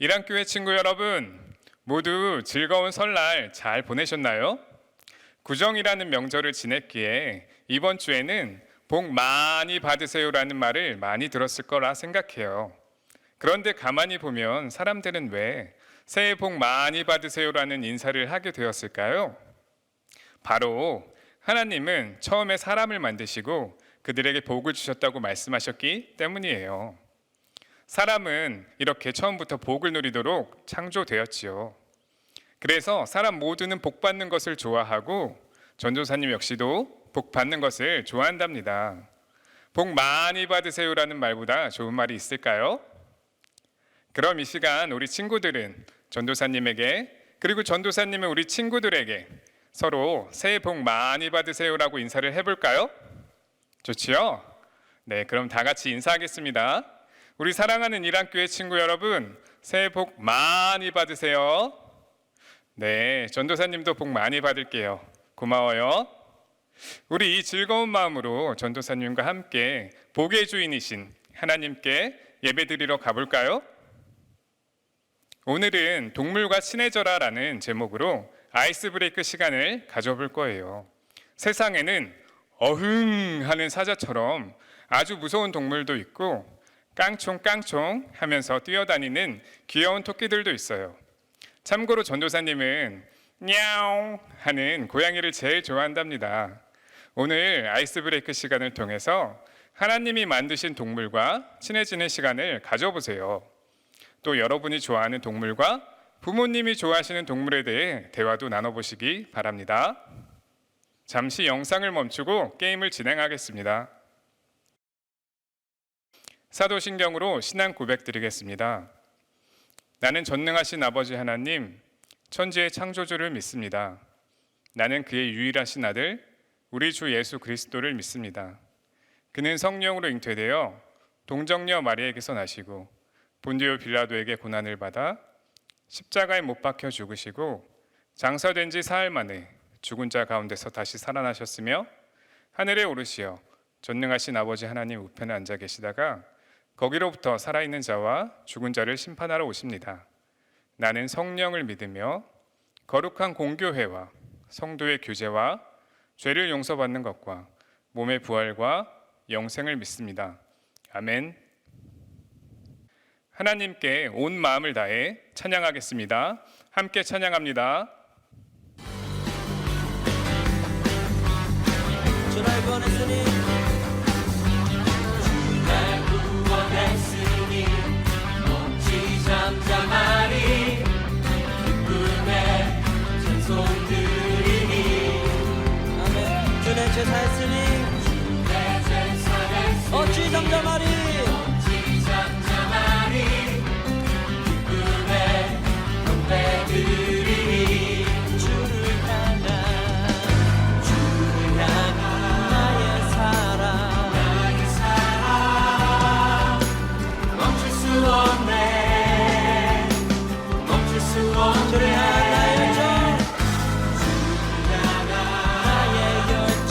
이랑교회 친구 여러분, 모두 즐거운 설날 잘 보내셨나요? 구정이라는 명절을 지냈기에 이번 주에는 복 많이 받으세요라는 말을 많이 들었을 거라 생각해요. 그런데 가만히 보면 사람들은 왜 새해 복 많이 받으세요라는 인사를 하게 되었을까요? 바로 하나님은 처음에 사람을 만드시고 그들에게 복을 주셨다고 말씀하셨기 때문이에요. 사람은 이렇게 처음부터 복을 누리도록 창조되었지요. 그래서 사람 모두는 복 받는 것을 좋아하고 전도사님 역시도 복 받는 것을 좋아한답니다. 복 많이 받으세요라는 말보다 좋은 말이 있을까요? 그럼 이 시간 우리 친구들은 전도사님에게 그리고 전도사님은 우리 친구들에게 서로 새해 복 많이 받으세요라고 인사를 해볼까요? 좋지요? 네, 그럼 다 같이 인사하겠습니다. 우리 사랑하는 이랑교회 친구 여러분, 새해 복 많이 받으세요. 네, 전도사님도 복 많이 받을게요. 고마워요. 우리 이 즐거운 마음으로 전도사님과 함께 복의 주인이신 하나님께 예배드리러 가볼까요? 오늘은 동물과 친해져라라는 제목으로 아이스 브레이크 시간을 가져볼 거예요. 세상에는 어흥 하는 사자처럼 아주 무서운 동물도 있고 깡총깡총 하면서 뛰어다니는 귀여운 토끼들도 있어요. 참고로 전도사님은 냐옹 하는 고양이를 제일 좋아한답니다. 오늘 아이스 브레이크 시간을 통해서 하나님이 만드신 동물과 친해지는 시간을 가져보세요. 또 여러분이 좋아하는 동물과 부모님이 좋아하시는 동물에 대해 대화도 나눠보시기 바랍니다. 잠시 영상을 멈추고 게임을 진행하겠습니다. 사도신경으로 신앙 고백 드리겠습니다. 나는 전능하신 아버지 하나님, 천지의 창조주를 믿습니다. 나는 그의 유일하신 아들, 우리 주 예수 그리스도를 믿습니다. 그는 성령으로 잉태되어 동정녀 마리아에게서 나시고 본디오 빌라도에게 고난을 받아 십자가에 못 박혀 죽으시고 장사된 지 사흘 만에 죽은 자 가운데서 다시 살아나셨으며 하늘에 오르시어 전능하신 아버지 하나님 우편에 앉아 계시다가 거기로부터 살아있는 자와 죽은 자를 심판하러 오십니다. 나는 성령을 믿으며 거룩한 공교회와 성도의 교제와 죄를 용서받는 것과 몸의 부활과 영생을 믿습니다. 아멘. 하나님께 온 마음을 다해 찬양하겠습니다. 함께 찬양합니다. 주날 구원했으니 주날 구원했으니 몸치 잠잠하리 기쁨의 찬송 드리니 아멘. 주내 제사했으니 주내 제사했으니 어찌 잠잠하리 어찌 잠잠하리 기쁨의 경배 드리니 주를 향한 나의 사랑 멈출 수 없네 멈출 수 없네 주를 향한 나의 열정 나의 열정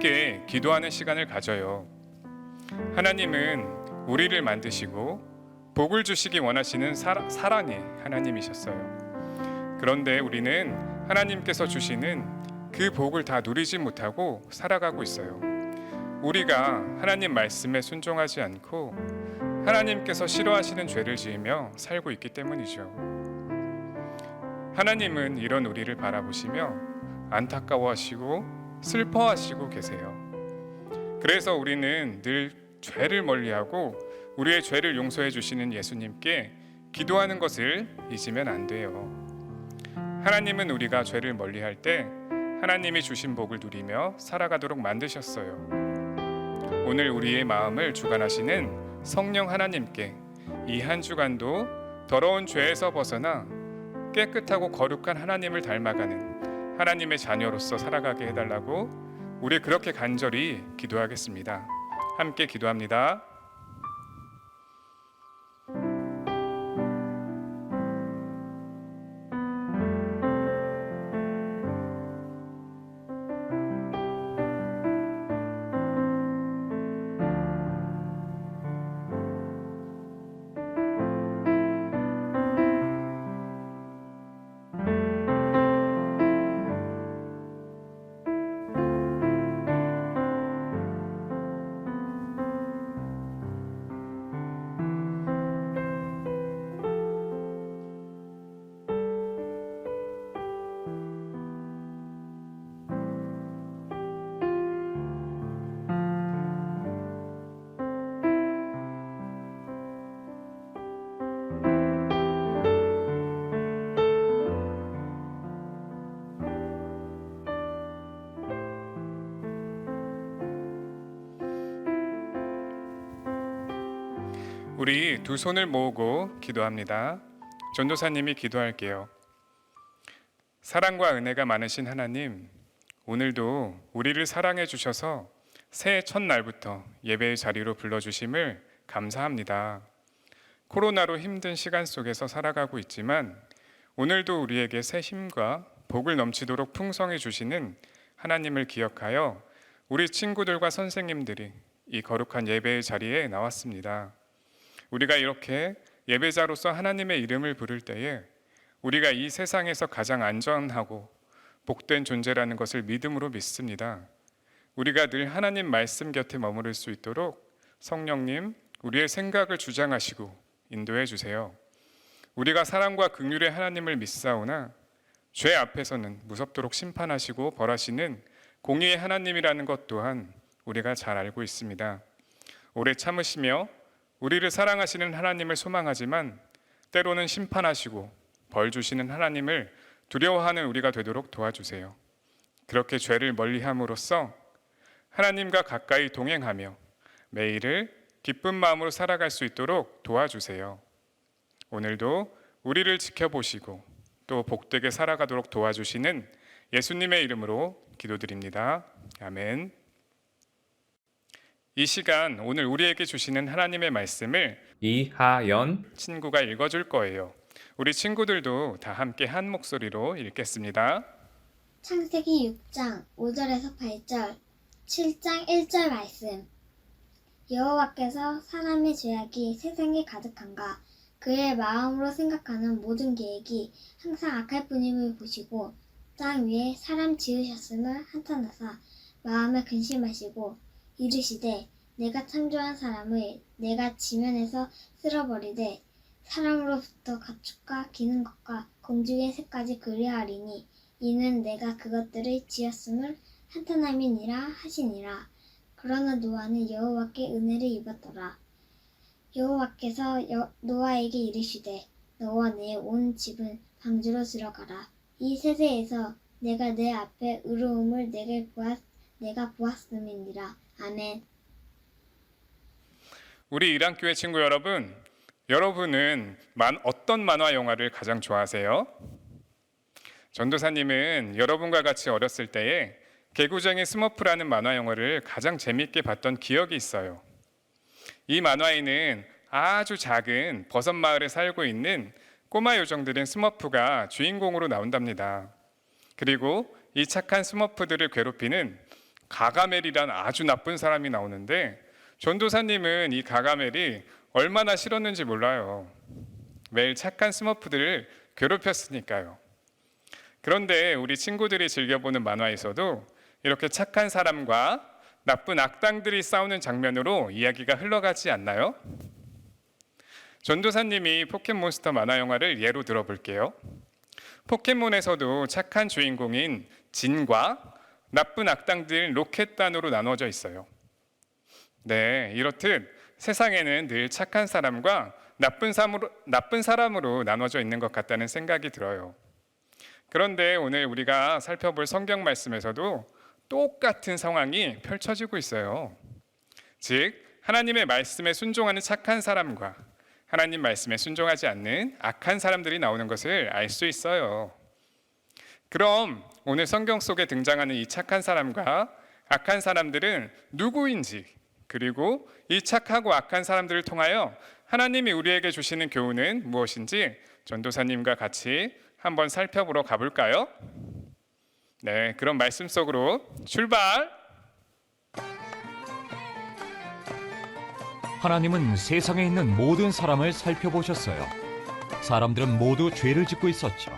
함께 기도하는 시간을 가져요. 하나님은 우리를 만드시고 복을 주시기 원하시는 사랑의 하나님이셨어요. 그런데 우리는 하나님께서 주시는 그 복을 다 누리지 못하고 살아가고 있어요. 우리가 하나님 말씀에 순종하지 않고 하나님께서 싫어하시는 죄를 지으며 살고 있기 때문이죠. 하나님은 이런 우리를 바라보시며 안타까워하시고 슬퍼하시고 계세요. 그래서 우리는 늘 죄를 멀리하고 우리의 죄를 용서해 주시는 예수님께 기도하는 것을 잊으면 안 돼요. 하나님은 우리가 죄를 멀리할 때 하나님이 주신 복을 누리며 살아가도록 만드셨어요. 오늘 우리의 마음을 주관하시는 성령 하나님께 이 한 주간도 더러운 죄에서 벗어나 깨끗하고 거룩한 하나님을 닮아가는 하나님의 자녀로서 살아가게 해달라고 우리 그렇게 간절히 기도하겠습니다. 함께 기도합니다. 우리 두 손을 모으고 기도합니다. 전도사님이 기도할게요. 사랑과 은혜가 많으신 하나님, 오늘도 우리를 사랑해 주셔서 새해 첫날부터 예배의 자리로 불러주심을 감사합니다. 코로나로 힘든 시간 속에서 살아가고 있지만 오늘도 우리에게 새 힘과 복을 넘치도록 풍성해 주시는 하나님을 기억하여 우리 친구들과 선생님들이 이 거룩한 예배의 자리에 나왔습니다. 우리가 이렇게 예배자로서 하나님의 이름을 부를 때에 우리가 이 세상에서 가장 안전하고 복된 존재라는 것을 믿음으로 믿습니다. 우리가 늘 하나님 말씀 곁에 머무를 수 있도록 성령님, 우리의 생각을 주장하시고 인도해 주세요. 우리가 사랑과 긍휼의 하나님을 믿사오나 죄 앞에서는 무섭도록 심판하시고 벌하시는 공의의 하나님이라는 것 또한 우리가 잘 알고 있습니다. 오래 참으시며 우리를 사랑하시는 하나님을 소망하지만 때로는 심판하시고 벌 주시는 하나님을 두려워하는 우리가 되도록 도와주세요. 그렇게 죄를 멀리함으로써 하나님과 가까이 동행하며 매일을 기쁜 마음으로 살아갈 수 있도록 도와주세요. 오늘도 우리를 지켜보시고 또 복되게 살아가도록 도와주시는 예수님의 이름으로 기도드립니다. 아멘. 이 시간 오늘 우리에게 주시는 하나님의 말씀을 이하연 친구가 읽어줄 거예요. 우리 친구들도 다 함께 한 목소리로 읽겠습니다. 창세기 6장 5절에서 8절, 7장 1절 말씀. 여호와께서 사람의 죄악이 세상에 가득한가 그의 마음으로 생각하는 모든 계획이 항상 악할 뿐임을 보시고 땅 위에 사람 지으셨음을 한탄하사 마음에 근심하시고 이르시되 내가 창조한 사람을 내가 지면에서 쓸어버리되 사람으로부터 가축과 기는 것과 공중의 새까지 그리하리니 이는 내가 그것들을 지었음을 한탄함이니라 하시니라. 그러나 노아는 여호와께 은혜를 입었더라. 여호와께서 노아에게 이르시되 너와 내 온 집은 방주로 들어가라. 이 세대에서 내가 내 앞에 의로움을 내가 보았음이니라. 아멘. 우리 1학교의 친구 여러분, 여러분은 어떤 만화 영화를 가장 좋아하세요? 전도사님은 여러분과 같이 어렸을 때에 개구쟁이 스머프라는 만화 영화를 가장 재미있게 봤던 기억이 있어요. 이 만화에는 아주 작은 버섯 마을에 살고 있는 꼬마 요정들인 스머프가 주인공으로 나온답니다. 그리고 이 착한 스머프들을 괴롭히는 가가멜이란 아주 나쁜 사람이 나오는데 전도사님은 이 가가멜이 얼마나 싫었는지 몰라요. 매일 착한 스머프들을 괴롭혔으니까요. 그런데 우리 친구들이 즐겨보는 만화에서도 이렇게 착한 사람과 나쁜 악당들이 싸우는 장면으로 이야기가 흘러가지 않나요? 전도사님이 포켓몬스터 만화 영화를 예로 들어볼게요. 포켓몬에서도 착한 주인공인 진과 나쁜 악당들 로켓단으로 나눠져 있어요. 네, 이렇듯 세상에는 늘 착한 사람과 나쁜 사람으로 나눠져 있는 것 같다는 생각이 들어요. 그런데 오늘 우리가 살펴볼 성경 말씀에서도 똑같은 상황이 펼쳐지고 있어요. 즉, 하나님의 말씀에 순종하는 착한 사람과 하나님 말씀에 순종하지 않는 악한 사람들이 나오는 것을 알 수 있어요. 그럼 오늘 성경 속에 등장하는 이 착한 사람과 악한 사람들은 누구인지, 그리고 이 착하고 악한 사람들을 통하여 하나님이 우리에게 주시는 교훈은 무엇인지 전도사님과 같이 한번 살펴보러 가볼까요? 네, 그럼 말씀 속으로 출발! 하나님은 세상에 있는 모든 사람을 살펴보셨어요. 사람들은 모두 죄를 짓고 있었죠.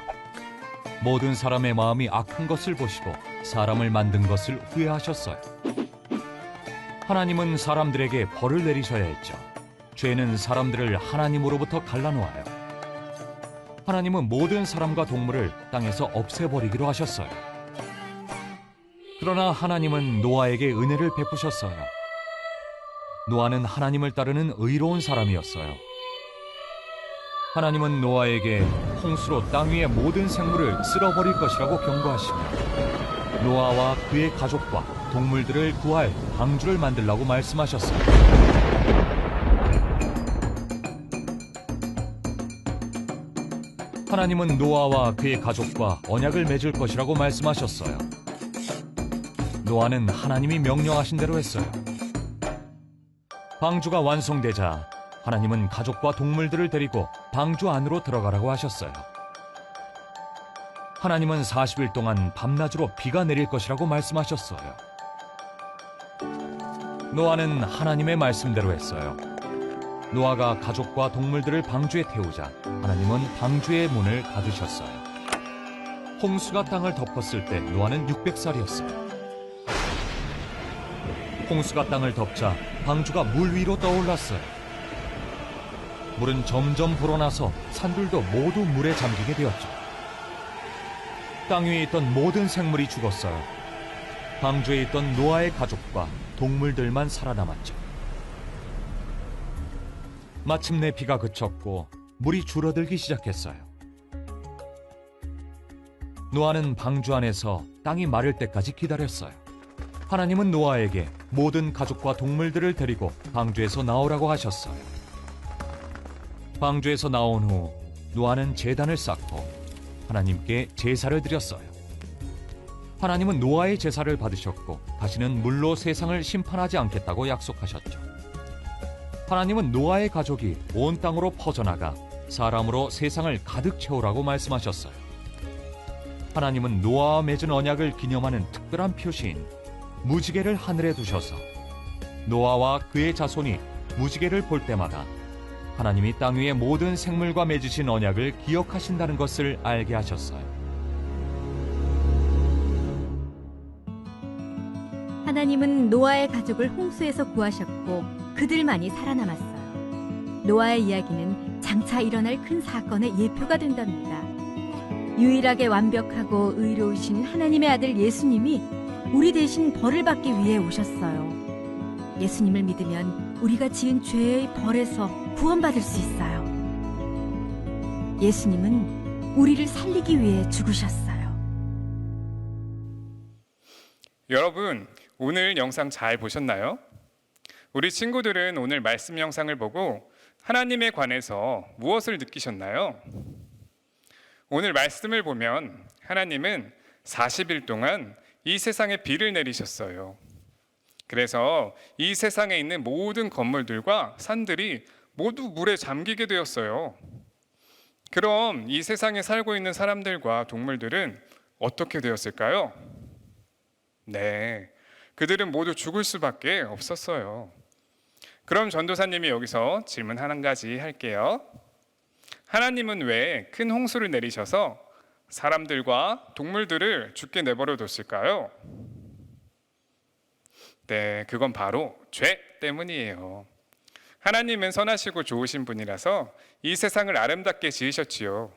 모든 사람의 마음이 악한 것을 보시고 사람을 만든 것을 후회하셨어요. 하나님은 사람들에게 벌을 내리셔야 했죠. 죄는 사람들을 하나님으로부터 갈라놓아요. 하나님은 모든 사람과 동물을 땅에서 없애버리기로 하셨어요. 그러나 하나님은 노아에게 은혜를 베푸셨어요. 노아는 하나님을 따르는 의로운 사람이었어요. 하나님은 노아에게 홍수로 땅 위의 모든 생물을 쓸어버릴 것이라고 경고하시며 노아와 그의 가족과 동물들을 구할 방주를 만들라고 말씀하셨어요. 하나님은 노아와 그의 가족과 언약을 맺을 것이라고 말씀하셨어요. 노아는 하나님이 명령하신 대로 했어요. 방주가 완성되자 하나님은 가족과 동물들을 데리고 방주 안으로 들어가라고 하셨어요. 하나님은 40일 동안 밤낮으로 비가 내릴 것이라고 말씀하셨어요. 노아는 하나님의 말씀대로 했어요. 노아가 가족과 동물들을 방주에 태우자 하나님은 방주의 문을 닫으셨어요. 홍수가 땅을 덮었을 때 노아는 600살이었어요. 홍수가 땅을 덮자 방주가 물 위로 떠올랐어요. 물은 점점 불어나서 산들도 모두 물에 잠기게 되었죠. 땅 위에 있던 모든 생물이 죽었어요. 방주에 있던 노아의 가족과 동물들만 살아남았죠. 마침내 비가 그쳤고 물이 줄어들기 시작했어요. 노아는 방주 안에서 땅이 마를 때까지 기다렸어요. 하나님은 노아에게 모든 가족과 동물들을 데리고 방주에서 나오라고 하셨어요. 방주에서 나온 후 노아는 제단을 쌓고 하나님께 제사를 드렸어요. 하나님은 노아의 제사를 받으셨고 다시는 물로 세상을 심판하지 않겠다고 약속하셨죠. 하나님은 노아의 가족이 온 땅으로 퍼져나가 사람으로 세상을 가득 채우라고 말씀하셨어요. 하나님은 노아와 맺은 언약을 기념하는 특별한 표시인 무지개를 하늘에 두셔서 노아와 그의 자손이 무지개를 볼 때마다 하나님이 땅 위의 모든 생물과 맺으신 언약을 기억하신다는 것을 알게 하셨어요. 하나님은 노아의 가족을 홍수에서 구하셨고 그들만이 살아남았어요. 노아의 이야기는 장차 일어날 큰 사건의 예표가 된답니다. 유일하게 완벽하고 의로우신 하나님의 아들 예수님이 우리 대신 벌을 받기 위해 오셨어요. 예수님을 믿으면 우리가 지은 죄의 벌에서 구원받을 수 있어요. 예수님은 우리를 살리기 위해 죽으셨어요. 여러분, 오늘 영상 잘 보셨나요? 우리 친구들은 오늘 말씀 영상을 보고 하나님에 관해서 무엇을 느끼셨나요? 오늘 말씀을 보면 하나님은 40일 동안 이 세상에 비를 내리셨어요. 그래서 이 세상에 있는 모든 건물들과 산들이 모두 물에 잠기게 되었어요. 그럼 이 세상에 살고 있는 사람들과 동물들은 어떻게 되었을까요? 네, 그들은 모두 죽을 수밖에 없었어요. 그럼 전도사님이 여기서 질문 한 가지 할게요. 하나님은 왜 큰 홍수를 내리셔서 사람들과 동물들을 죽게 내버려 뒀을까요? 네, 그건 바로 죄 때문이에요. 하나님은 선하시고 좋으신 분이라서 이 세상을 아름답게 지으셨지요.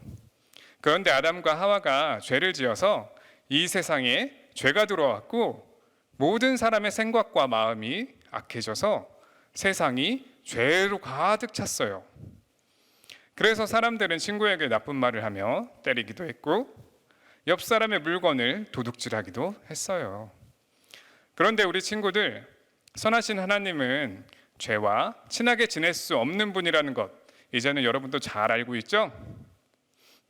그런데 아담과 하와가 죄를 지어서 이 세상에 죄가 들어왔고 모든 사람의 생각과 마음이 악해져서 세상이 죄로 가득 찼어요. 그래서 사람들은 친구에게 나쁜 말을 하며 때리기도 했고 옆 사람의 물건을 도둑질하기도 했어요. 그런데 우리 친구들, 선하신 하나님은 죄와 친하게 지낼 수 없는 분이라는 것 이제는 여러분도 잘 알고 있죠?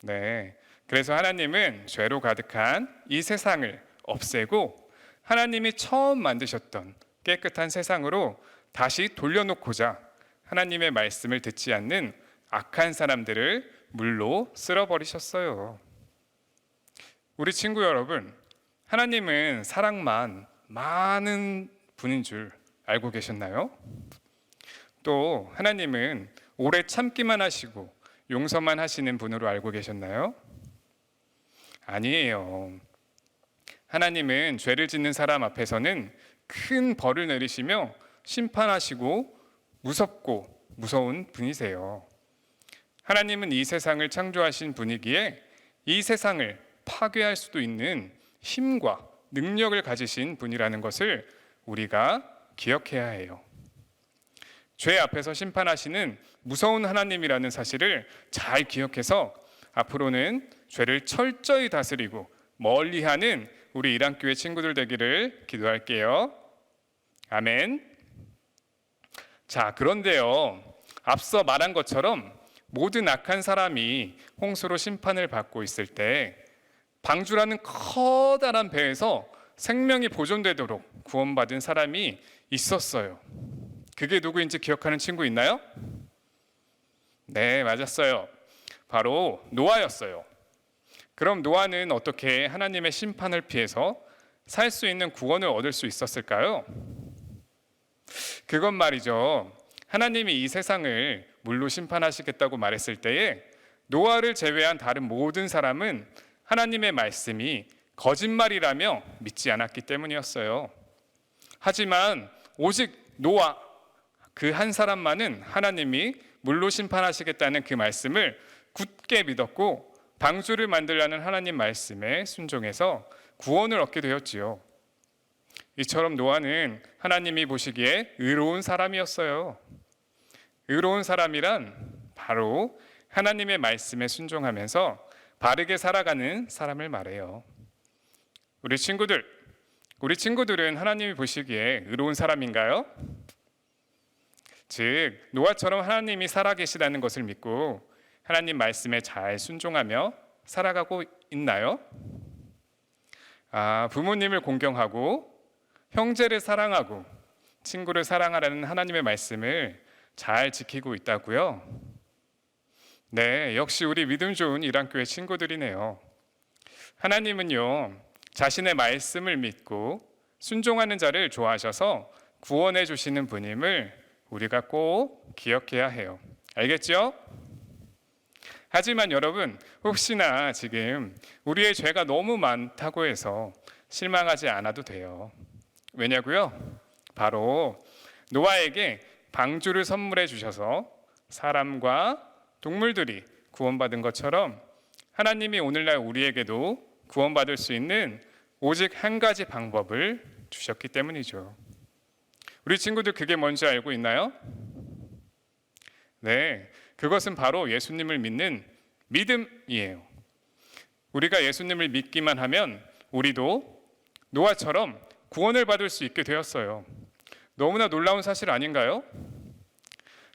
네, 그래서 하나님은 죄로 가득한 이 세상을 없애고 하나님이 처음 만드셨던 깨끗한 세상으로 다시 돌려놓고자 하나님의 말씀을 듣지 않는 악한 사람들을 물로 쓸어버리셨어요. 우리 친구 여러분, 하나님은 사랑만 많은 분인 줄 알고 계셨나요? 또 하나님은 오래 참기만 하시고 용서만 하시는 분으로 알고 계셨나요? 아니에요. 하나님은 죄를 짓는 사람 앞에서는 큰 벌을 내리시며 심판하시고 무섭고 무서운 분이세요. 하나님은 이 세상을 창조하신 분이기에 이 세상을 파괴할 수도 있는 힘과 능력을 가지신 분이라는 것을 우리가 기억해야 해요. 죄 앞에서 심판하시는 무서운 하나님이라는 사실을 잘 기억해서 앞으로는 죄를 철저히 다스리고 멀리하는 우리 이랑교회 친구들 되기를 기도할게요. 아멘. 자, 그런데요, 앞서 말한 것처럼 모든 악한 사람이 홍수로 심판을 받고 있을 때 방주라는 커다란 배에서 생명이 보존되도록 구원받은 사람이 있었어요. 그게 누구인지 기억하는 친구 있나요? 네, 맞았어요. 바로 노아였어요. 그럼 노아는 어떻게 하나님의 심판을 피해서 살 수 있는 구원을 얻을 수 있었을까요? 그건 말이죠, 하나님이 이 세상을 물로 심판하시겠다고 말했을 때에 노아를 제외한 다른 모든 사람은 하나님의 말씀이 거짓말이라며 믿지 않았기 때문이었어요. 하지만 오직 노아 그 한 사람만은 하나님이 물로 심판하시겠다는 그 말씀을 굳게 믿었고 방주를 만들라는 하나님 말씀에 순종해서 구원을 얻게 되었지요. 이처럼 노아는 하나님이 보시기에 의로운 사람이었어요. 의로운 사람이란 바로 하나님의 말씀에 순종하면서 바르게 살아가는 사람을 말해요. 우리 친구들은 하나님이 보시기에 의로운 사람인가요? 즉, 노아처럼 하나님이 살아계시다는 것을 믿고 하나님 말씀에 잘 순종하며 살아가고 있나요? 부모님을 공경하고 형제를 사랑하고 친구를 사랑하라는 하나님의 말씀을 잘 지키고 있다고요? 네, 역시 우리 믿음 좋은 이랑교회 친구들이네요. 하나님은요, 자신의 말씀을 믿고 순종하는 자를 좋아하셔서 구원해 주시는 분임을 우리가 꼭 기억해야 해요. 알겠죠? 하지만 여러분, 혹시나 지금 우리의 죄가 너무 많다고 해서 실망하지 않아도 돼요. 왜냐고요? 바로 노아에게 방주를 선물해 주셔서 사람과 동물들이 구원받은 것처럼 하나님이 오늘날 우리에게도 구원받을 수 있는 오직 한 가지 방법을 주셨기 때문이죠. 우리 친구들 그게 뭔지 알고 있나요? 네, 그것은 바로 예수님을 믿는 믿음이에요. 우리가 예수님을 믿기만 하면 우리도 노아처럼 구원을 받을 수 있게 되었어요. 너무나 놀라운 사실 아닌가요?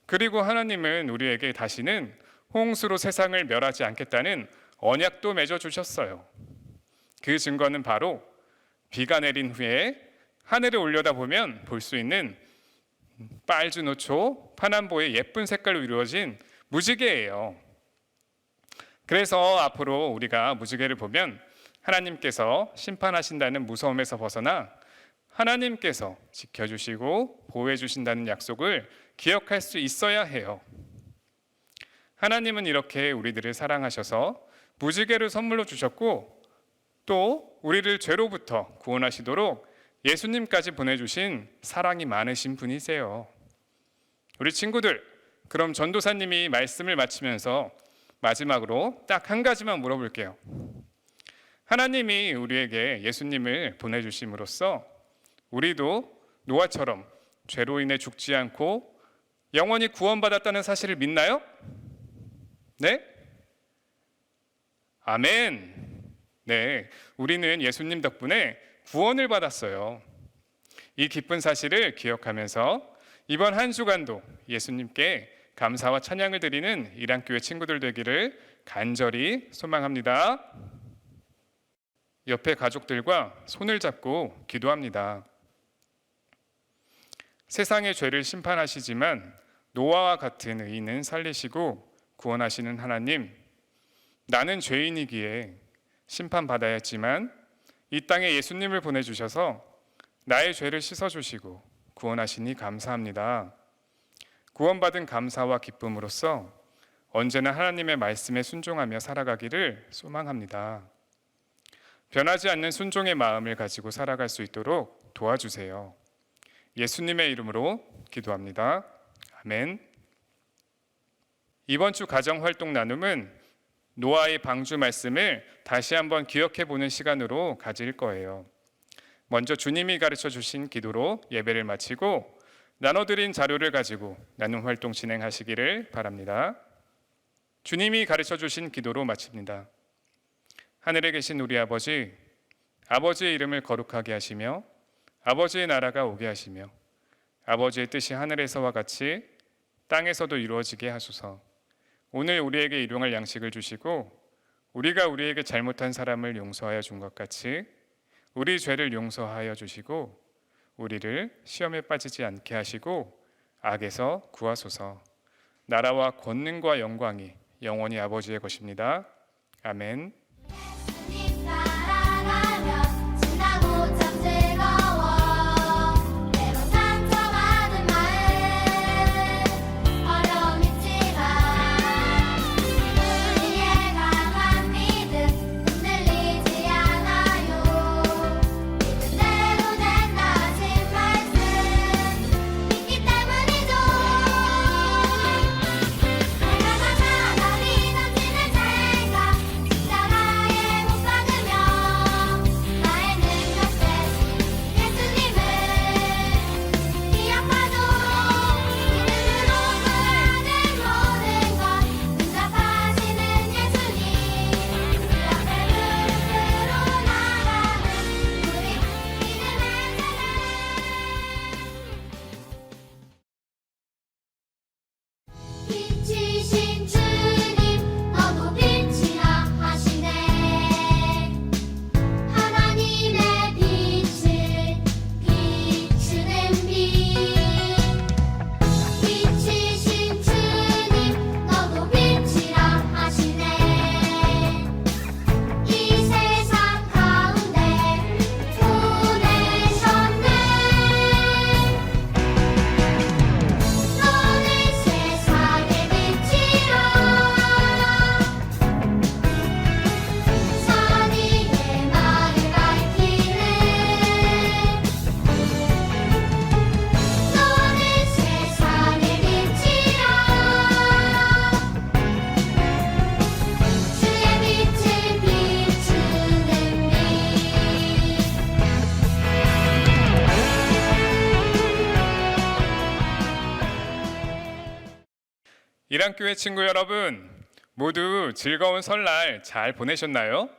그리고 하나님은 우리에게 다시는 홍수로 세상을 멸하지 않겠다는 언약도 맺어주셨어요. 그 증거는 바로 비가 내린 후에 하늘을 올려다보면 볼 수 있는 빨주노초 파남보의 예쁜 색깔로 이루어진 무지개예요. 그래서 앞으로 우리가 무지개를 보면 하나님께서 심판하신다는 무서움에서 벗어나 하나님께서 지켜주시고 보호해 주신다는 약속을 기억할 수 있어야 해요. 하나님은 이렇게 우리들을 사랑하셔서 무지개를 선물로 주셨고 또 우리를 죄로부터 구원하시도록 예수님까지 보내주신 사랑이 많으신 분이세요. 우리 친구들, 그럼 전도사님이 말씀을 마치면서 마지막으로 딱 한 가지만 물어볼게요. 하나님이 우리에게 예수님을 보내주심으로써 우리도 노아처럼 죄로 인해 죽지 않고 영원히 구원받았다는 사실을 믿나요? 네? 아멘. 네, 우리는 예수님 덕분에 구원을 받았어요. 이 기쁜 사실을 기억하면서 이번 한 주간도 예수님께 감사와 찬양을 드리는 이랑교회 친구들 되기를 간절히 소망합니다. 옆에 가족들과 손을 잡고 기도합니다. 세상의 죄를 심판하시지만 노아와 같은 의인은 살리시고 구원하시는 하나님, 나는 죄인이기에 심판받아야 했지만 이 땅에 예수님을 보내주셔서 나의 죄를 씻어주시고 구원하시니 감사합니다. 구원받은 감사와 기쁨으로써 언제나 하나님의 말씀에 순종하며 살아가기를 소망합니다. 변하지 않는 순종의 마음을 가지고 살아갈 수 있도록 도와주세요. 예수님의 이름으로 기도합니다. 아멘. 이번 주 가정활동 나눔은 노아의 방주 말씀을 다시 한번 기억해 보는 시간으로 가질 거예요. 먼저 주님이 가르쳐 주신 기도로 예배를 마치고 나눠드린 자료를 가지고 나눔 활동 진행하시기를 바랍니다. 주님이 가르쳐 주신 기도로 마칩니다. 하늘에 계신 우리 아버지, 아버지의 이름을 거룩하게 하시며 아버지의 나라가 오게 하시며 아버지의 뜻이 하늘에서와 같이 땅에서도 이루어지게 하소서. 오늘 우리에게 일용할 양식을 주시고 우리가 우리에게 잘못한 사람을 용서하여 준 것 같이 우리 죄를 용서하여 주시고 우리를 시험에 빠지지 않게 하시고 악에서 구하소서. 나라와 권능과 영광이 영원히 아버지의 것입니다. 아멘. 예수님 따라가면 신나고 참 즐거워. 때론 상처받은 마음 어려움 있지만 우리의 강한 믿음 흔들리지 않아요. 믿음대로 된다 하신 말씀 믿기 때문이죠. 내가 나가리 넘치는 생각 십자가에 못 박으며 나의 능력 대신 예수님을 기억하도록 믿음으로 구하는 모든 것 응답하시는 예수님 그 앞에 무릎으로 나가는 우리 믿음의 세대 빛이신 주님 너도 빛이라 하시네. 하나님의 빛을 비추는 빛 빛이신 주님 너도 빛이라 하시네. 이 세상 가운데 보내셨네. 너는 세상의 빛이라 산 위에 나를 밝히네. 너는 세상의 빛이라 주의 빛을 비추는 빛 이랑교회 친구 여러분, 모두 즐거운 설날 잘 보내셨나요?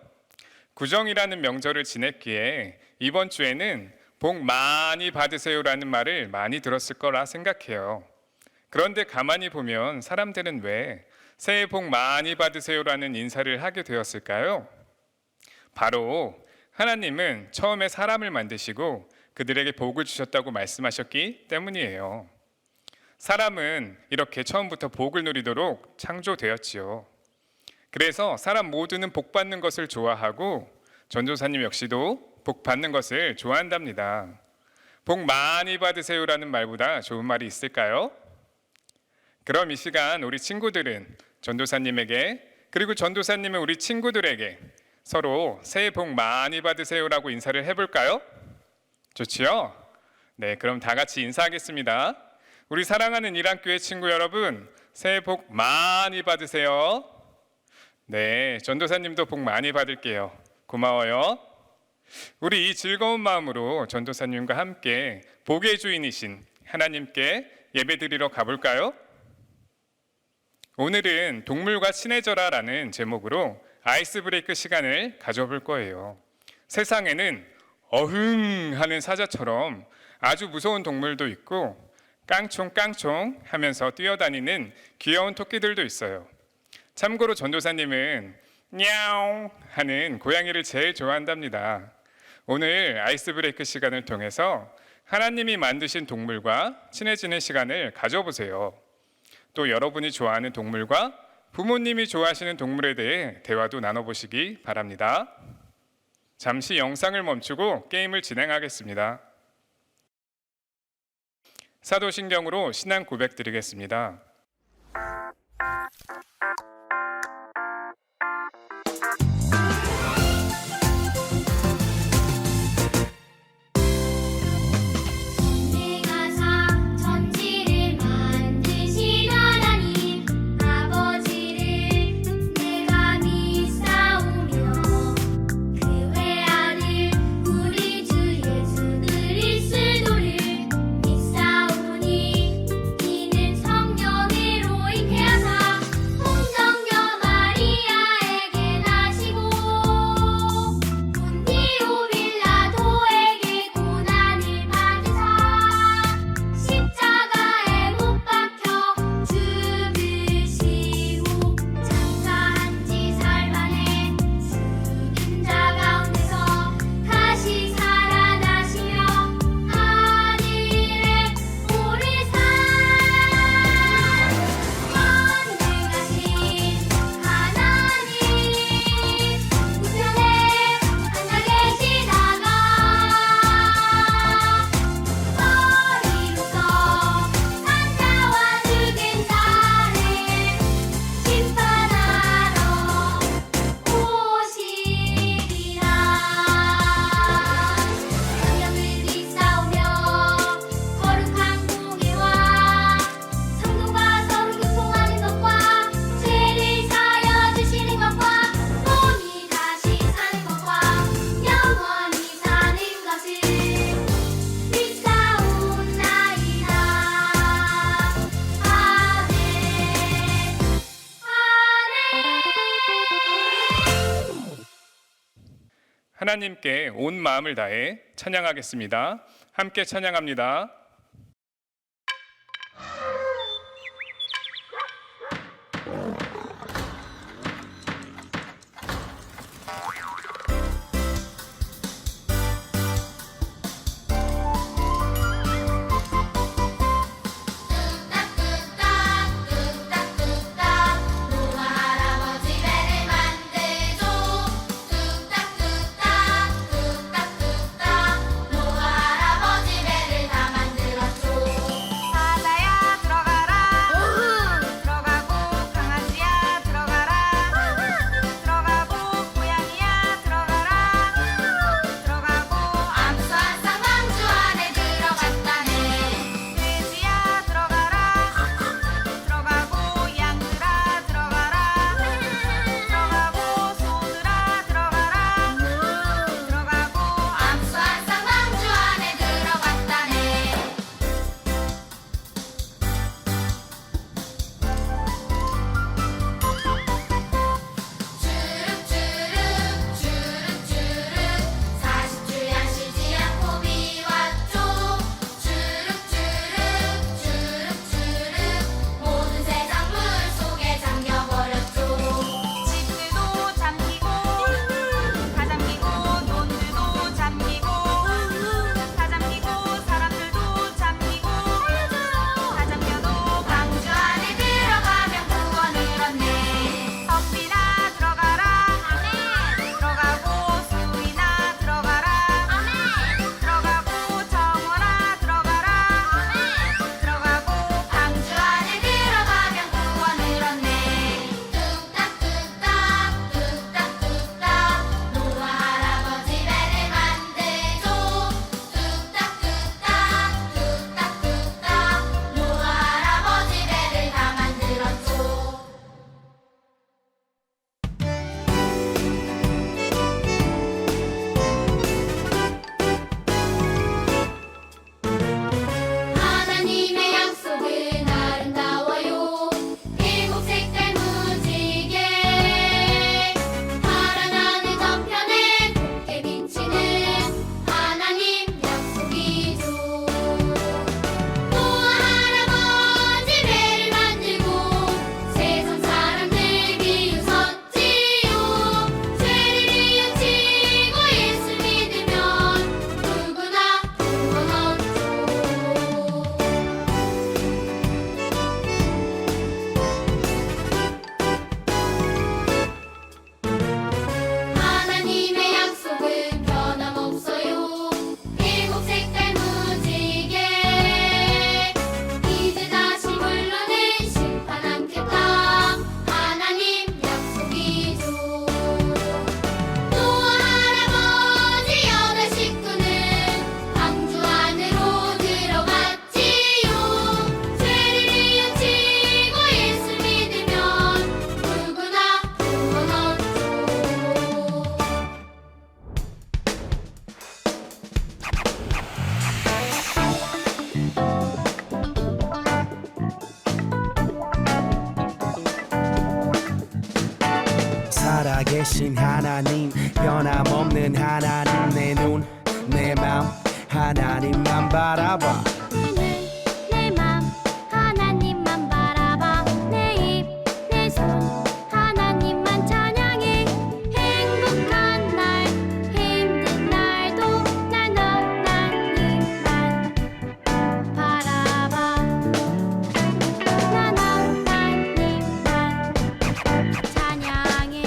구정이라는 명절을 지냈기에 이번 주에는 복 많이 받으세요라는 말을 많이 들었을 거라 생각해요. 그런데 가만히 보면 사람들은 왜 새해 복 많이 받으세요라는 인사를 하게 되었을까요? 바로 하나님은 처음에 사람을 만드시고 그들에게 복을 주셨다고 말씀하셨기 때문이에요. 사람은 이렇게 처음부터 복을 누리도록 창조되었지요. 그래서 사람 모두는 복 받는 것을 좋아하고 전도사님 역시도 복 받는 것을 좋아한답니다. 복 많이 받으세요라는 말보다 좋은 말이 있을까요? 그럼 이 시간 우리 친구들은 전도사님에게 그리고 전도사님은 우리 친구들에게 서로 새해 복 많이 받으세요라고 인사를 해볼까요? 좋지요? 네, 그럼 다 같이 인사하겠습니다. 우리 사랑하는 이랑교회 친구 여러분, 새해 복 많이 받으세요. 네, 전도사님도 복 많이 받을게요. 고마워요. 우리 이 즐거운 마음으로 전도사님과 함께 복의 주인이신 하나님께 예배드리러 가볼까요? 오늘은 동물과 친해져라라는 제목으로 아이스 브레이크 시간을 가져볼 거예요. 세상에는 어흥 하는 사자처럼 아주 무서운 동물도 있고 깡총깡총 하면서 뛰어다니는 귀여운 토끼들도 있어요. 참고로 전도사님은 냐옹 하는 고양이를 제일 좋아한답니다. 오늘 아이스 브레이크 시간을 통해서 하나님이 만드신 동물과 친해지는 시간을 가져보세요. 또 여러분이 좋아하는 동물과 부모님이 좋아하시는 동물에 대해 대화도 나눠보시기 바랍니다. 잠시 영상을 멈추고 게임을 진행하겠습니다. 사도신경으로 신앙 고백 드리겠습니다. 내가 천지를 만드신 하나님 아버지를 내가 믿사오며 그 외아들 우리 주 예수 그리스도를 믿사오니 이는 성령으로 잉태하사 홍정녀 마리아에게 나시고 본디오 빌라도에게 고난을 받으사 십자가에 못 박혀 죽으시고 장사한 지 사흘 만에 죽은 자 가운데서 다시 살아나시며 하늘에 오르사 전능하신 하나님 우편에 앉아 계시다가 머리로서 산자와 죽은 자를 심판하러 오시리라. 성령을 믿사오며 거룩한 공예와 성도가 서로 교통하는 것과 죄를 사하여 주시는 것과 몸이 다시 사는 것과 영원히 사는 것을 믿사옵나이다. 아멘. 하나님께 온 마음을 다해 찬양하겠습니다. 함께 찬양합니다. 뚝딱뚝딱 노아 할아버지 배를 만들죠. 뚝딱뚝딱 노아 할아버지 배를 다 만들고 살아계신 하나님 변함없는 하나님 내 눈 내 맘 하나님만 바라봐 내 맘 하나님만 바라봐 내 입 내 손 하나님만 찬양해 행복한 날 힘든 날도 난 하나님만 바라봐 난 하나님만 찬양해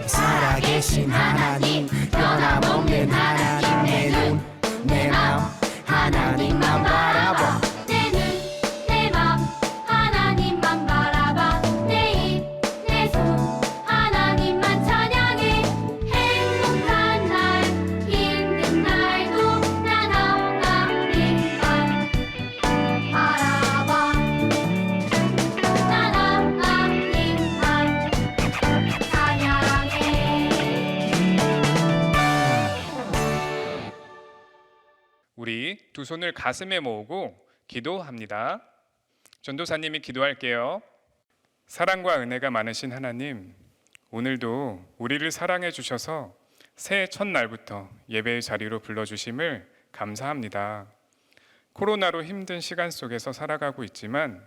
살아계신 하나님 변함없는 하나님 내 눈 내 맘 하나님만 바라봐 내 눈, 내 맘, 하나님만 바라봐 내 입, 내 손, 하나님만 찬양해 행복한 날, 힘든 날도 난 하나님만 바라봐 난 하나님만 찬양해 우리 두 손을 가슴에 모으고 기도합니다. 전도사님이 기도할게요. 사랑과 은혜가 많으신 하나님, 오늘도 우리를 사랑해 주셔서 새해 첫날부터 예배의 자리로 불러주심을 감사합니다. 코로나로 힘든 시간 속에서 살아가고 있지만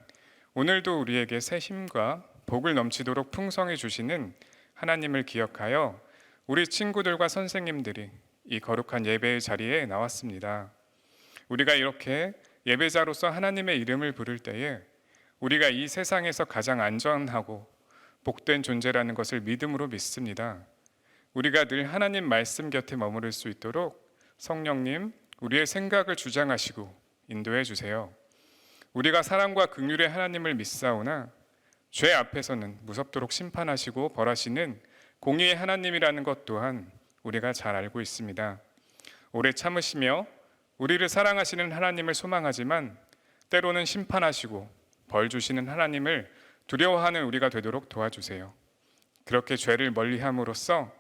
오늘도 우리에게 새 힘과 복을 넘치도록 풍성해 주시는 하나님을 기억하여 우리 친구들과 선생님들이 이 거룩한 예배의 자리에 나왔습니다. 우리가 이렇게 예배자로서 하나님의 이름을 부를 때에 우리가 이 세상에서 가장 안전하고 복된 존재라는 것을 믿음으로 믿습니다. 우리가 늘 하나님 말씀 곁에 머무를 수 있도록 성령님, 우리의 생각을 주장하시고 인도해 주세요. 우리가 사랑과 긍휼의 하나님을 믿사오나 죄 앞에서는 무섭도록 심판하시고 벌하시는 공의의 하나님이라는 것 또한 우리가 잘 알고 있습니다. 오래 참으시며 우리를 사랑하시는 하나님을 소망하지만 때로는 심판하시고 벌 주시는 하나님을 두려워하는 우리가 되도록 도와주세요. 그렇게 죄를 멀리함으로써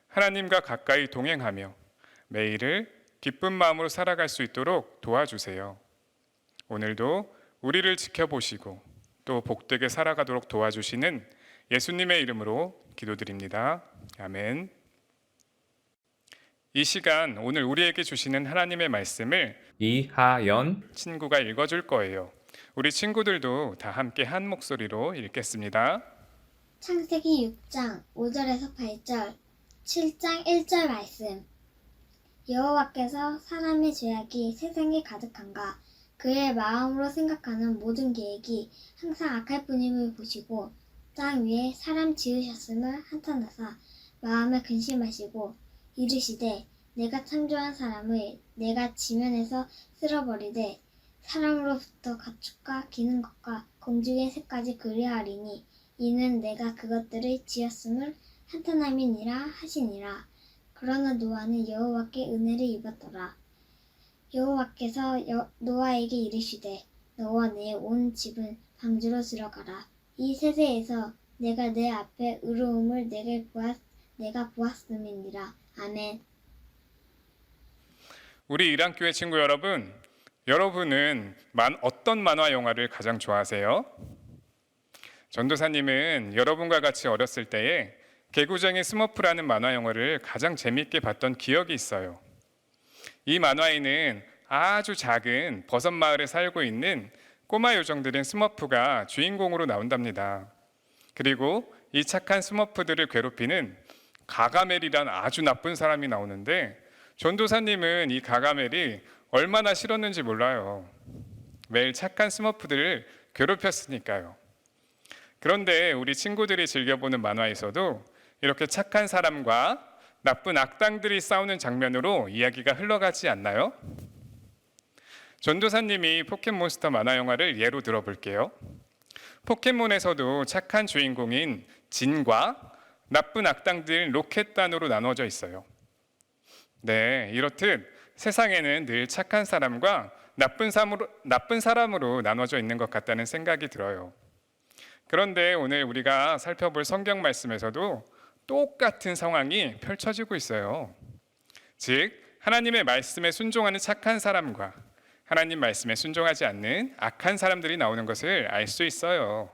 하나님과 가까이 동행하며 매일을 기쁜 마음으로 살아갈 수 있도록 도와주세요. 오늘도 우리를 지켜보시고 또 복되게 살아가도록 도와주시는 예수님의 이름으로 기도드립니다. 아멘. 이 시간 오늘 우리에게 주시는 하나님의 말씀을 이하연 친구가 읽어줄 거예요. 우리 친구들도 다 함께 한 목소리로 읽겠습니다. 창세기 6장 5절에서 8절, 7장 1절 말씀. 여호와께서 사람의 죄악이 세상에 가득한가 그의 마음으로 생각하는 모든 계획이 항상 악할 뿐임을 보시고 땅 위에 사람 지으셨음을 한탄하사 마음에 근심하시고 이르시되 내가 창조한 사람을 내가 지면에서 쓸어버리되 사람으로부터 가축과 기는 것과 공중의 새까지 그리하리니 이는 내가 그것들을 지었음을 한탄함이니라 하시니라. 그러나 노아는 여호와께 은혜를 입었더라. 여호와께서 노아에게 이르시되 너와 내 온 집은 방주로 들어가라. 이 세대에서 내가 내 앞에 의로움을 내가 보았음이니라. 아멘. 우리 이랑교회 친구 여러분, 여러분은 어떤 만화 영화를 가장 좋아하세요? 전도사님은 여러분과 같이 어렸을 때에 개구쟁이 스머프라는 만화 영화를 가장 재미있게 봤던 기억이 있어요. 이 만화에는 아주 작은 버섯 마을에 살고 있는 꼬마 요정들인 스머프가 주인공으로 나온답니다. 그리고 이 착한 스머프들을 괴롭히는 가가멜이란 아주 나쁜 사람이 나오는데 전도사님은 이 가가멜이 얼마나 싫었는지 몰라요. 매일 착한 스머프들을 괴롭혔으니까요. 그런데 우리 친구들이 즐겨보는 만화에서도 이렇게 착한 사람과 나쁜 악당들이 싸우는 장면으로 이야기가 흘러가지 않나요? 전도사님이 포켓몬스터 만화 영화를 예로 들어볼게요. 포켓몬에서도 착한 주인공인 진과 나쁜 악당들 로켓단으로 나눠져 있어요. 네, 이렇듯 세상에는 늘 착한 사람과 나쁜 사람으로 나눠져 있는 것 같다는 생각이 들어요. 그런데 오늘 우리가 살펴볼 성경 말씀에서도 똑같은 상황이 펼쳐지고 있어요. 즉, 하나님의 말씀에 순종하는 착한 사람과 하나님 말씀에 순종하지 않는 악한 사람들이 나오는 것을 알 수 있어요.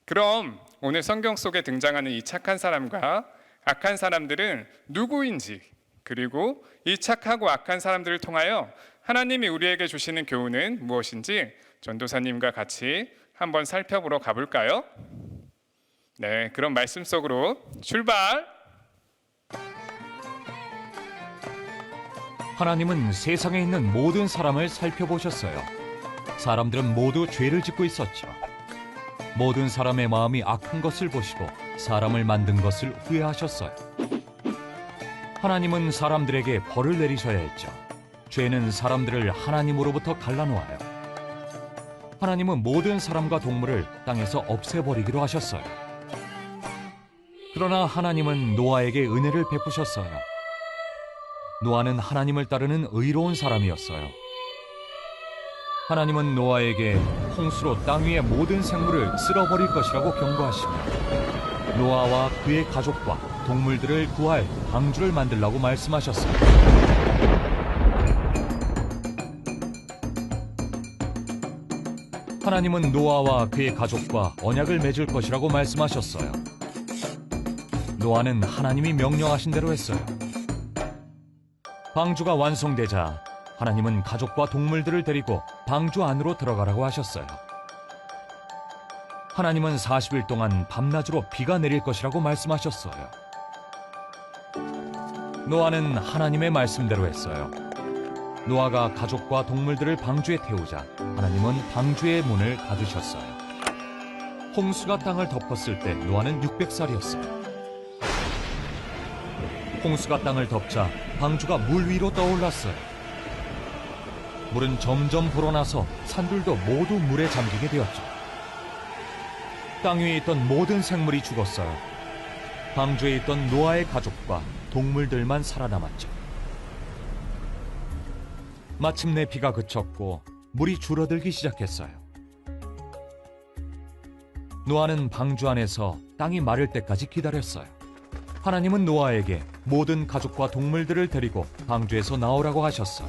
그럼 오늘 성경 속에 등장하는 이 착한 사람과 악한 사람들은 누구인지, 그리고 이 착하고 악한 사람들을 통하여 하나님이 우리에게 주시는 교훈은 무엇인지 전도사님과 같이 한번 살펴보러 가볼까요? 네, 그럼 말씀 속으로 출발! 하나님은 세상에 있는 모든 사람을 살펴보셨어요. 사람들은 모두 죄를 짓고 있었죠. 모든 사람의 마음이 악한 것을 보시고 사람을 만든 것을 후회하셨어요. 하나님은 사람들에게 벌을 내리셔야 했죠. 죄는 사람들을 하나님으로부터 갈라놓아요. 하나님은 모든 사람과 동물을 땅에서 없애버리기로 하셨어요. 그러나 하나님은 노아에게 은혜를 베푸셨어요. 노아는 하나님을 따르는 의로운 사람이었어요. 하나님은 노아에게 홍수로 땅 위의 모든 생물을 쓸어버릴 것이라고 경고하시며 노아와 그의 가족과 동물들을 구할 방주를 만들라고 말씀하셨어요. 하나님은 노아와 그의 가족과 언약을 맺을 것이라고 말씀하셨어요. 노아는 하나님이 명령하신 대로 했어요. 방주가 완성되자 하나님은 가족과 동물들을 데리고 방주 안으로 들어가라고 하셨어요. 하나님은 40일 동안 밤낮으로 비가 내릴 것이라고 말씀하셨어요. 노아는 하나님의 말씀대로 했어요. 노아가 가족과 동물들을 방주에 태우자 하나님은 방주의 문을 닫으셨어요. 홍수가 땅을 덮었을 때 노아는 600살이었어요. 홍수가 땅을 덮자 방주가 물 위로 떠올랐어요. 물은 점점 불어나서 산들도 모두 물에 잠기게 되었죠. 땅 위에 있던 모든 생물이 죽었어요. 방주에 있던 노아의 가족과 동물들만 살아남았죠. 마침내 비가 그쳤고 물이 줄어들기 시작했어요. 노아는 방주 안에서 땅이 마를 때까지 기다렸어요. 하나님은 노아에게 모든 가족과 동물들을 데리고 방주에서 나오라고 하셨어요.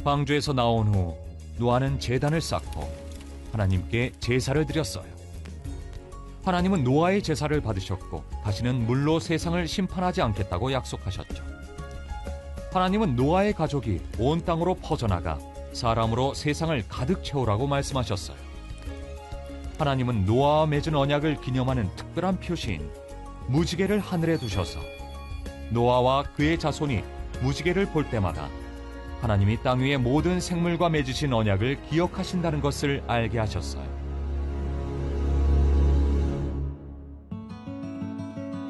방주에서 나온 후 노아는 제단을 쌓고 하나님께 제사를 드렸어요. 하나님은 노아의 제사를 받으셨고 다시는 물로 세상을 심판하지 않겠다고 약속하셨죠. 하나님은 노아의 가족이 온 땅으로 퍼져나가 사람으로 세상을 가득 채우라고 말씀하셨어요. 하나님은 노아와 맺은 언약을 기념하는 특별한 표시인 무지개를 하늘에 두셔서 노아와 그의 자손이 무지개를 볼 때마다 하나님이 땅 위의 모든 생물과 맺으신 언약을 기억하신다는 것을 알게 하셨어요.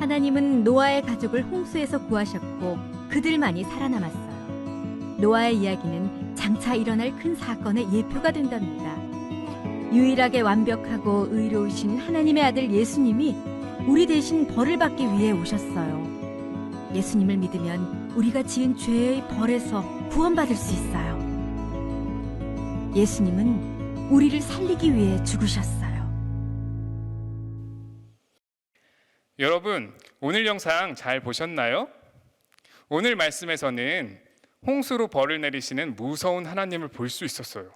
하나님은 노아의 가족을 홍수에서 구하셨고 그들만이 살아남았어요. 노아의 이야기는 장차 일어날 큰 사건의 예표가 된답니다. 유일하게 완벽하고 의로우신 하나님의 아들 예수님이 우리 대신 벌을 받기 위해 오셨어요. 예수님을 믿으면 우리가 지은 죄의 벌에서 구원받을 수 있어요. 예수님은 우리를 살리기 위해 죽으셨어요. 여러분, 오늘 영상 잘 보셨나요? 오늘 말씀에서는 홍수로 벌을 내리시는 무서운 하나님을 볼 수 있었어요.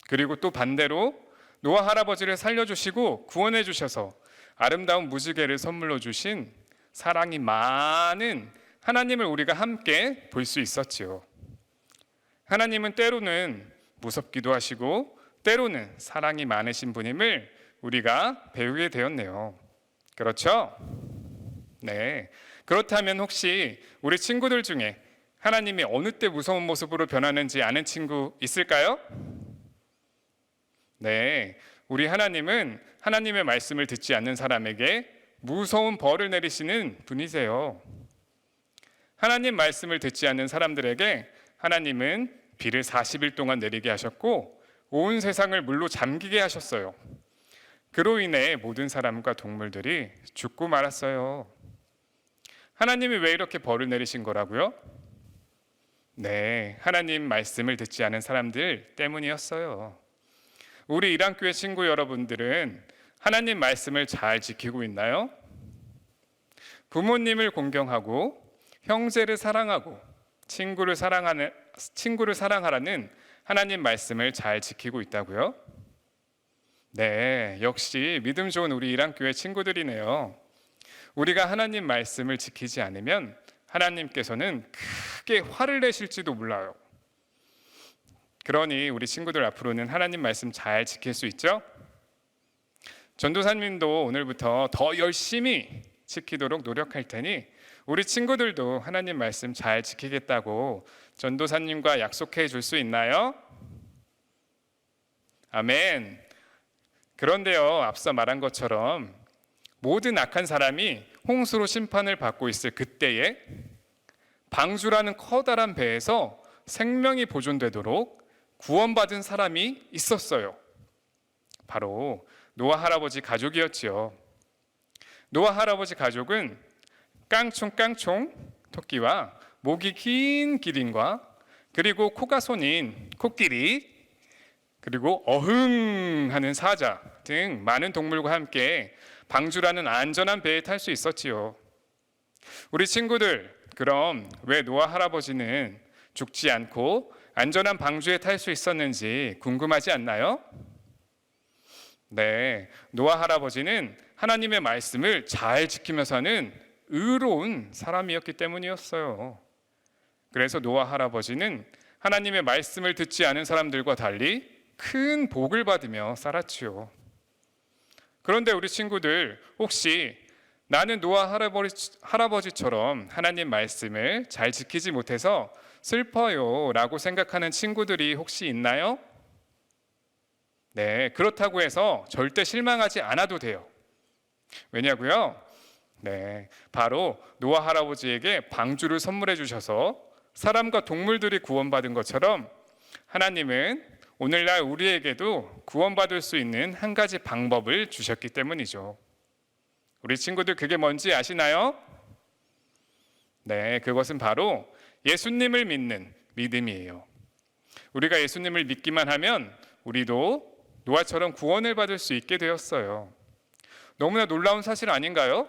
그리고 또 반대로 노아 할아버지를 살려주시고 구원해 주셔서 아름다운 무지개를 선물로 주신 사랑이 많은 하나님을 우리가 함께 볼 수 있었지요. 하나님은 때로는 무섭기도 하시고 때로는 사랑이 많으신 분임을 우리가 배우게 되었네요. 그렇죠? 네. 그렇다면 혹시 우리 친구들 중에 하나님이 어느 때 무서운 모습으로 변하는지 아는 친구 있을까요? 네. 우리 하나님은 하나님의 말씀을 듣지 않는 사람에게 무서운 벌을 내리시는 분이세요. 하나님 말씀을 듣지 않는 사람들에게 하나님은 비를 40일 동안 내리게 하셨고 온 세상을 물로 잠기게 하셨어요. 그로 인해 모든 사람과 동물들이 죽고 말았어요. 하나님이 왜 이렇게 벌을 내리신 거라고요? 네, 하나님 말씀을 듣지 않은 사람들 때문이었어요. 우리 이랑교회 친구 여러분들은 하나님 말씀을 잘 지키고 있나요? 부모님을 공경하고 형제를 사랑하고 친구를 사랑하라는 하나님 말씀을 잘 지키고 있다고요? 네, 역시 믿음 좋은 우리 이랑교회 친구들이네요. 우리가 하나님 말씀을 지키지 않으면 하나님께서는 크게 화를 내실지도 몰라요. 그러니 우리 친구들 앞으로는 하나님 말씀 잘 지킬 수 있죠? 전도사님도 오늘부터 더 열심히 지키도록 노력할 테니 우리 친구들도 하나님 말씀 잘 지키겠다고 전도사님과 약속해 줄 수 있나요? 아멘. 그런데요, 앞서 말한 것처럼 모든 악한 사람이 홍수로 심판을 받고 있을 그때에 방주라는 커다란 배에서 생명이 보존되도록 구원받은 사람이 있었어요. 바로 노아 할아버지 가족이었지요. 노아 할아버지 가족은 깡총깡총 토끼와 목이 긴 기린과 그리고 코가 손인 코끼리 그리고 어흥하는 사자 등 많은 동물과 함께 방주라는 안전한 배에 탈 수 있었지요. 우리 친구들, 그럼 왜 노아 할아버지는 죽지 않고 안전한 방주에 탈 수 있었는지 궁금하지 않나요? 네, 노아 할아버지는 하나님의 말씀을 잘 지키며 사는 의로운 사람이었기 때문이었어요. 그래서 노아 할아버지는 하나님의 말씀을 듣지 않은 사람들과 달리 큰 복을 받으며 살았지요. 그런데 우리 친구들, 혹시 나는 노아 할아버지처럼 하나님 말씀을 잘 지키지 못해서 슬퍼요 라고 생각하는 친구들이 혹시 있나요? 네, 그렇다고 해서 절대 실망하지 않아도 돼요. 왜냐고요? 네, 바로 노아 할아버지에게 방주를 선물해 주셔서 사람과 동물들이 구원받은 것처럼 하나님은 오늘날 우리에게도 구원받을 수 있는 한 가지 방법을 주셨기 때문이죠. 우리 친구들, 그게 뭔지 아시나요? 네, 그것은 바로 예수님을 믿는 믿음이에요. 우리가 예수님을 믿기만 하면 우리도 노아처럼 구원을 받을 수 있게 되었어요. 너무나 놀라운 사실 아닌가요?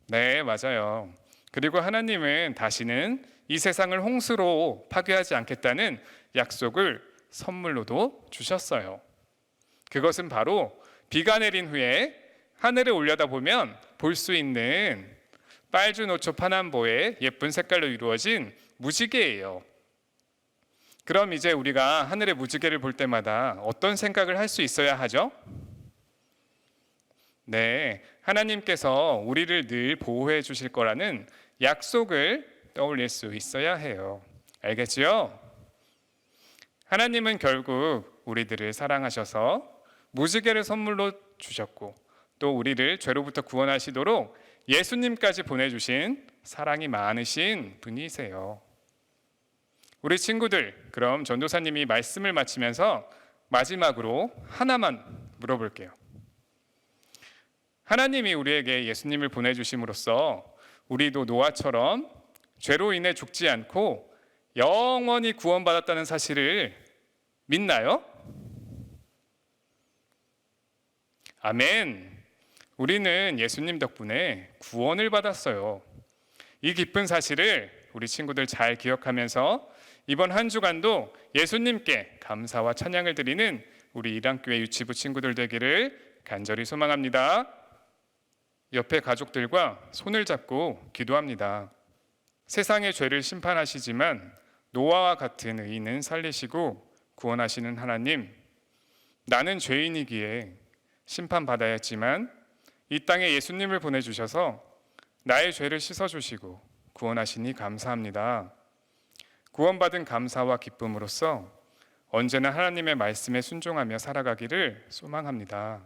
네, 맞아요. 그리고 하나님은 다시는 이 세상을 홍수로 파괴하지 않겠다는 약속을 선물로도 주셨어요. 그것은 바로 비가 내린 후에 하늘을 올려다보면 볼 수 있는 빨주노초 파남보의 예쁜 색깔로 이루어진 무지개예요. 그럼 이제 우리가 하늘의 무지개를 볼 때마다 어떤 생각을 할 수 있어야 하죠? 네, 하나님께서 우리를 늘 보호해 주실 거라는 약속을 떠올릴 수 있어야 해요. 알겠지요? 하나님은 결국 우리들을 사랑하셔서 무지개를 선물로 주셨고 또 우리를 죄로부터 구원하시도록 예수님까지 보내주신 사랑이 많으신 분이세요. 우리 친구들, 그럼 전도사님이 말씀을 마치면서 마지막으로 하나만 물어볼게요. 하나님이 우리에게 예수님을 보내주심으로써 우리도 노아처럼 죄로 인해 죽지 않고 영원히 구원받았다는 사실을 믿나요? 아멘. 우리는 예수님 덕분에 구원을 받았어요. 이 기쁜 사실을 우리 친구들 잘 기억하면서 이번 한 주간도 예수님께 감사와 찬양을 드리는 우리 이랑교회 유치부 친구들 되기를 간절히 소망합니다. 옆에 가족들과 손을 잡고 기도합니다. 세상의 죄를 심판하시지만 노아와 같은 의인은 살리시고 구원하시는 하나님, 나는 죄인이기에 심판받아야 했지만 이 땅에 예수님을 보내주셔서 나의 죄를 씻어주시고 구원하시니 감사합니다. 구원받은 감사와 기쁨으로써 언제나 하나님의 말씀에 순종하며 살아가기를 소망합니다.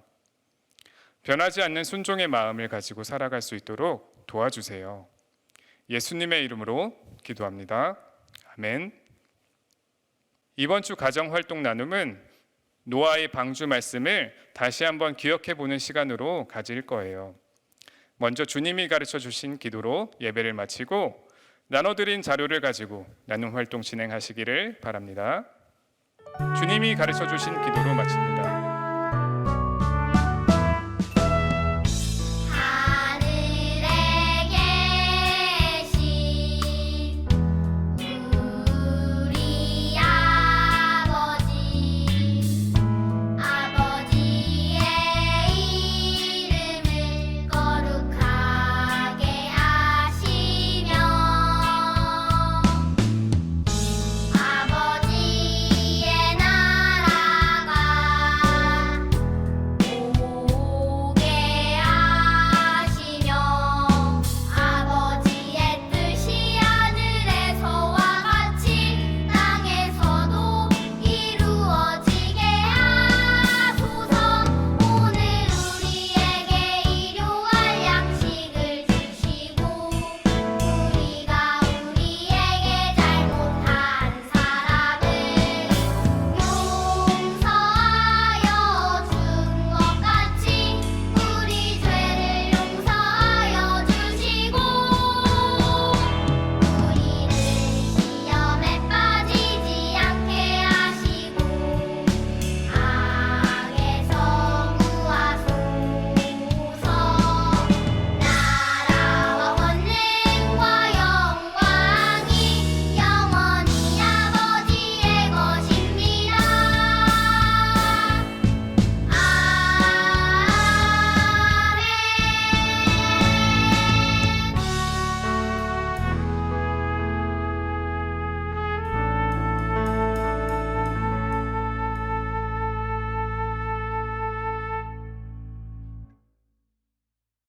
변하지 않는 순종의 마음을 가지고 살아갈 수 있도록 도와주세요. 예수님의 이름으로 기도합니다. 아멘. 이번 주 가정활동 나눔은 노아의 방주 말씀을 다시 한번 기억해 보는 시간으로 가질 거예요. 먼저 주님이 가르쳐 주신 기도로 예배를 마치고 나눠드린 자료를 가지고 나눔 활동 진행하시기를 바랍니다. 주님이 가르쳐 주신 기도로 마칩니다.